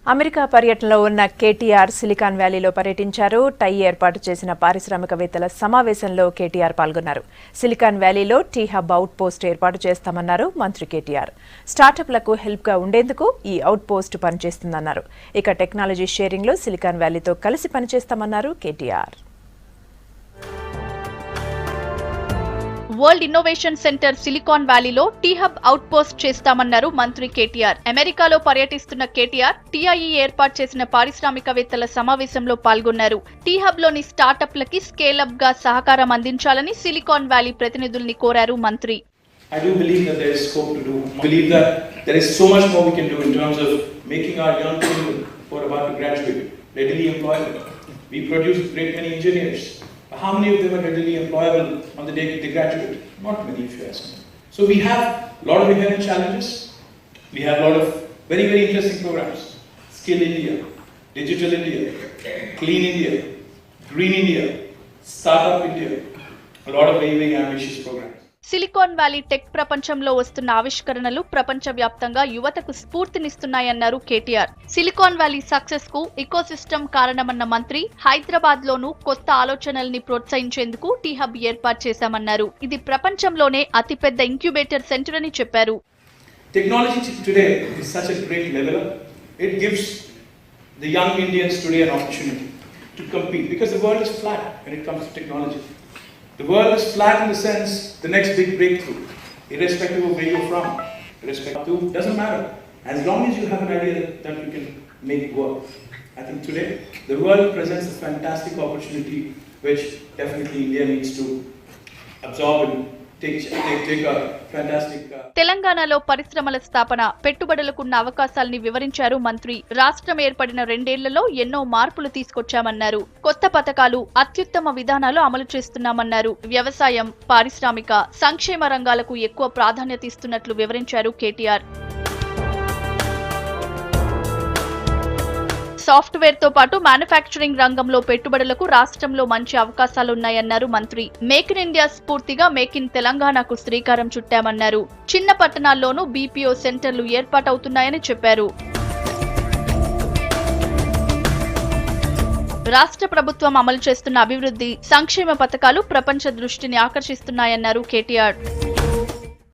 America పర్యటనలో ఉన్న KTR silicon వ్యాలీలో పర్యటించారు. టై ఏర్పాటు చేసిన పారిశ్రామికవేత్తల సమావేశంలో కేటీఆర్ పాల్గొన్నారు. సిలికాన్ వ్యాలీలో టీ హబ్ అవుట్ పోస్ట్ ఏర్పాటు చేస్తామన్నారు మంత్రి కేటీఆర్. స్టార్టప్లకు హెల్ప్గా ఉండేందుకు ఈ అవుట్ పోస్ట్ పనిచేస్తుందన్నారు. ఇక టెక్నాలజీ షేరింగ్లో సిలికాన్ వ్యాలీతో కలిసి పనిచేస్తామన్నారు KTR. World innovation center silicon వ్యాలీలో టీ హబ్ అవుట్ పోస్ట్ చేస్తామన్నారు మంత్రి కేటీఆర్. అమెరికాలో పర్యటిస్తున్న కేటీఆర్ టీఐఈ ఏర్పాటు చేసిన పారిశ్రామికవేత్తల సమావేశంలో పాల్గొన్నారు. టీ హబ్ లోని స్టార్టప్లకి స్కేల్ అప్ గా సహకారం అందించాలని సిలికాన్ వ్యాలీ ప్రతినిధుల్ని కోరారు మంత్రి. I do believe that there is scope to do. I believe that there is so much more we can do in terms of making our young people who are about to graduate readily employable. We produce great many engineers. How many of them are readily employable on the day they graduate? Not many, if you ask me. So we have a lot of inherent challenges. We have a lot of very, very interesting programs. Skill India, Digital India, Clean India, Green India, Startup India. A lot of very, very ambitious programs. Silicon valley tech ప్రపంచంలో వస్తున్న ఆవిష్కరణలు ప్రపంచవ్యాప్తంగా యువతకు స్ఫూర్తినిస్తున్నాయన్నారు KTR. Silicon valley success కు ecosystem కారణమన్న మంత్రి హైదరాబాద్ లోనూ కొత్త ఆలోచనల్ని ప్రోత్సహించేందుకు టీ హబ్ ఏర్పాటు చేశామన్నారు. ఇది ప్రపంచంలోనే అతిపెద్ద ఇంక్యుబేటర్ సెంటర్ అని చెప్పారు. Technology today is such a great leveler. It gives the young Indians today an opportunity to compete because the world is flat when it comes to technology. The world is flat in the sense the next big breakthrough, irrespective of where you're from, irrespective, doesn't matter. As long as you have an idea that you can make it work. I think today the world presents a fantastic opportunity which definitely India needs to absorb and take a fantastic. తెలంగాణలో పరిశ్రమల స్థాపన, పెట్టుబడులకున్న అవకాశాలని వివరించారు మంత్రి. రాష్ట్రం ఏర్పడిన 2 ఏళ్లలో ఎన్నో మార్పులు తీసుకొచ్చామన్నారు. కొత్త పథకాలు, అత్యుత్తమ విధానాలు అమలు చేస్తున్నామన్నారు. వ్యవసాయం, పారిశ్రామిక, సంక్షేమ రంగాలకు ఎక్కువ ప్రాధాన్యత ఇస్తున్నట్లు వివరించారు కేటీఆర్. సాఫ్ట్వేర్ తో పాటు మ్యానుఫ్యాక్చరింగ్ రంగంలో పెట్టుబడులకు రాష్ట్రంలో మంచి అవకాశాలున్నాయన్నారు మంత్రి. మేక్ ఇన్ ఇండియా స్ఫూర్తిగా మేక్ ఇన్ తెలంగాణకు శ్రీకారం చుట్టామన్నారు. చిన్న పట్టణాల్లోనూ బీపీఓ సెంటర్లు ఏర్పాటవుతున్నాయని చెప్పారు. రాష్ట్ర ప్రభుత్వం అమలు చేస్తున్న అభివృద్ధి, సంక్షేమ పథకాలు ప్రపంచ దృష్టిని ఆకర్షిస్తున్నాయన్నారు కేటీఆర్.